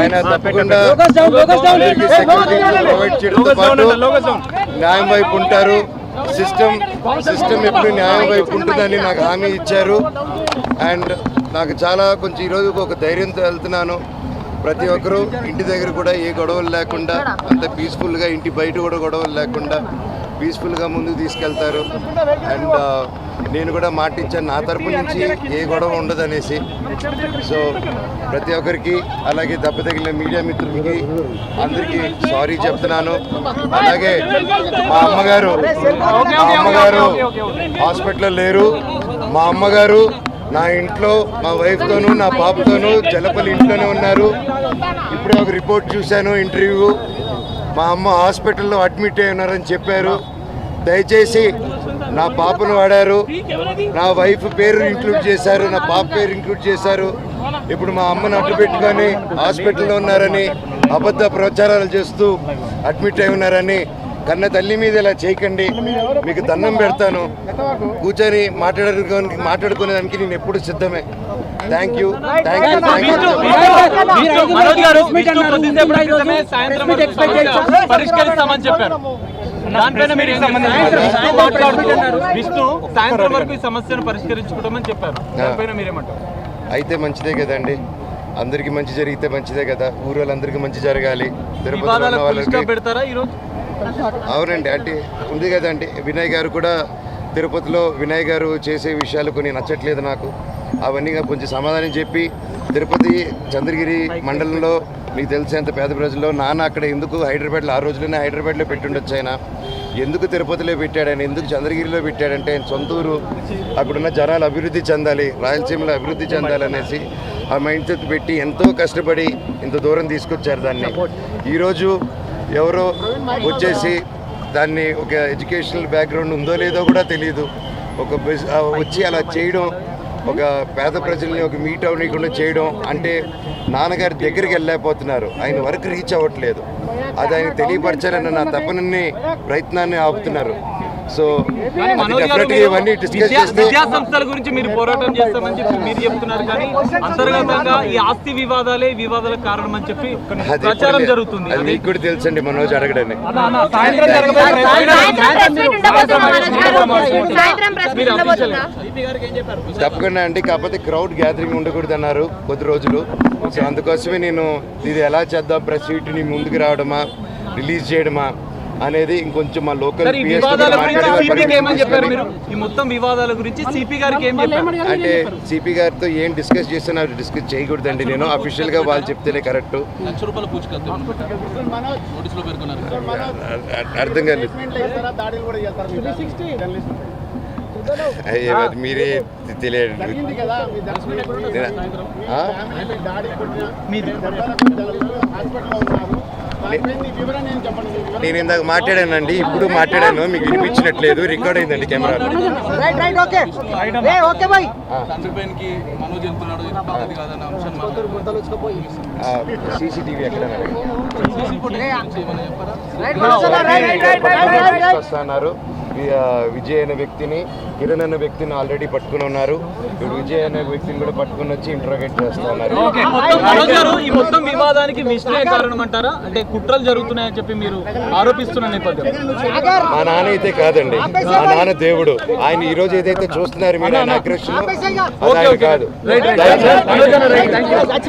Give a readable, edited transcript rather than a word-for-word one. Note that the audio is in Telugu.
ఆయన తప్పకుండా ప్రొవైడ్ చేయడంతో పాటు న్యాయం వైపు ఉంటారు. సిస్టమ్ ఎప్పుడు న్యాయం వైపు ఉంటుందని నాకు హామీ ఇచ్చారు. అండ్ నాకు చాలా కొంచెం ఈరోజు ఒక ధైర్యంతో వెళ్తున్నాను. ప్రతి ఒక్కరూ ఇంటి దగ్గర కూడా ఏ గొడవలు లేకుండా అంత పీస్ఫుల్గా, ఇంటి బయట కూడా గొడవలు లేకుండా పీస్ఫుల్గా ముందుకు తీసుకెళ్తారు. అండ్ నేను కూడా మాట ఇచ్చాను, నా తరపు నుంచి ఏ గొడవ ఉండదనేసి. సో ప్రతి ఒక్కరికి, అలాగే దెబ్బ తగిలిన మీడియా మిత్రులకి అందరికీ సారీ చెప్తున్నాను. అలాగే మా అమ్మగారు హాస్పిటల్లో లేరు. మా అమ్మగారు నా ఇంట్లో మా వైఫ్తోనూ నా పాపతోనూ జలపల్లి ఇంట్లోనే ఉన్నారు. ఇప్పుడే ఒక రిపోర్ట్ చూశాను, ఇంటర్వ్యూ. మా అమ్మ హాస్పిటల్లో అడ్మిట్ అయి ఉన్నారని చెప్పారు. దయచేసి నా పాపను వాడారు, నా వైఫ్ పేరు ఇంక్లూడ్ చేశారు, నా పాప పేరు ఇంక్లూడ్ చేశారు. ఇప్పుడు మా అమ్మను అడ్డు పెట్టుకొని హాస్పిటల్లో ఉన్నారని అబద్ధ ప్రచారాలు చేస్తూ అడ్మిట్ అయి ఉన్నారని కన్న తల్లి మీద ఇలా చేయకండి. మీకు దండం పెడతాను. కూర్చొని మాట్లాడుకునేదానికి నేను ఎప్పుడు సిద్ధమే. Thank you. పరిష్కరిస్తామని చెప్పారు. దానిపైన మీరు విష్ణు సాయంత్రం వరకు ఈ సమస్యను పరిష్కరించుకోవడం చెప్పారు. దానిపైన మీరేమంటారు? అయితే మంచిదే కదండి, అందరికి మంచి జరిగితే మంచిదే కదా. ఊరోళ్ళందరికీ మంచి జరగాలి. తిరుపతి పెడతారా ఈరోజు? అవునండి, అంటే ఉంది కదండి. వినయ్ గారు కూడా తిరుపతిలో వినయ్ గారు చేసే విషయాలు కొన్ని నచ్చట్లేదు నాకు. అవన్నీ కొంచెం సమాధానం చెప్పి, తిరుపతి చంద్రగిరి మండలంలో మీకు తెలిసేంత పేద ప్రజల్లో నాన్న అక్కడ ఎందుకు హైదరాబాద్లో, ఆ రోజులోనే హైదరాబాద్లో పెట్టుండొచ్చు. ఆయన ఎందుకు తిరుపతిలో పెట్టాడు, ఆయన ఎందుకు చంద్రగిరిలో పెట్టాడంటే ఆయన సొంత ఊరు, అక్కడున్న జనాలు అభివృద్ధి చెందాలి, రాయలసీమలో అభివృద్ధి చెందాలనేసి ఆ మైండ్ సెట్ పెట్టి ఎంతో కష్టపడి ఇంత దూరం తీసుకొచ్చారు దాన్ని. ఈరోజు ఎవరో వచ్చేసి దాన్ని ఒక ఎడ్యుకేషనల్ బ్యాక్గ్రౌండ్ ఉందో లేదో కూడా తెలియదు, వచ్చి అలా చేయడం, ఒక పేద ప్రజల్ని ఒక మీట్ అవ్వకుండా చేయడం అంటే నాన్నగారి దగ్గరికి వెళ్ళలేకపోతున్నారు, ఆయన వరకు రీచ్ అవ్వట్లేదు. అది ఆయన తెలియపరచాలన్న నా తపనని ప్రయత్నాన్ని ఆపుతున్నారు. సో ఇవన్నీ డిస్కస్ చేస్తే విద్యా సంస్థల గురించి మీరు పోరాటం చేస్తామని చెప్పి మీరు చెప్తున్నారు, కానీ అంతర్గతంగా ఈ ఆస్తి వివాదాలే వివాదాలకు కారణం అని చెప్పి ప్రచారం జరుగుతుంది. అది మీకు కూడా తెలుసండి, మనోజ్ అడగడని. తప్పకుండా అండి, కాకపోతే క్రౌడ్ గ్యాదరింగ్ ఉండకూడదు అన్నారు కొద్ది రోజులు. సో అందుకోసమే నేను ఇది ఎలా చేద్దాం, ప్రెస్ మీట్ని ముందుకు రావడమా, రిలీజ్ చేయడమా అనేది ఇంకొంచెం మా లోకల్ అంటే సిపి గారితో ఏం డిస్కస్ చేస్తున్నా డిస్కస్ చేయకూడదండి. నేను అఫీషియల్గా వాళ్ళు చెప్తేనే కరెక్ట్. అర్థం కాలేదు. అయ్యే మీరే తెలియదు. నేను ఇందాక మాట్లాడానండి, ఇప్పుడు మాట్లాడాను, మీకు వినిపించినట్లేదు, రికార్డ్ అయిందండి కెమెరా. CCTV ఎక్కడ వస్తున్నారు. విజయ్ అనే వ్యక్తిని, కిరణ్ అనే వ్యక్తిని ఆల్రెడీ పట్టుకుని ఉన్నారు. ఇప్పుడు విజయ్ అనే వ్యక్తిని కూడా పట్టుకుని వచ్చి ఇంట్రోగేట్ చేస్తున్నారు. ఈ మొత్తం వివాదానికి విష్ణు కారణం అంటారా? అంటే కుట్రలు జరుగుతున్నాయని చెప్పి మీరు ఆరోపిస్తున్న నేపథ్యం. మా నాన్న అయితే కాదండి, మా నాన్న దేవుడు. ఆయన ఈ రోజు ఏదైతే చూస్తున్నారు మీరు, ఆయన అగ్రెషన్ కాదు.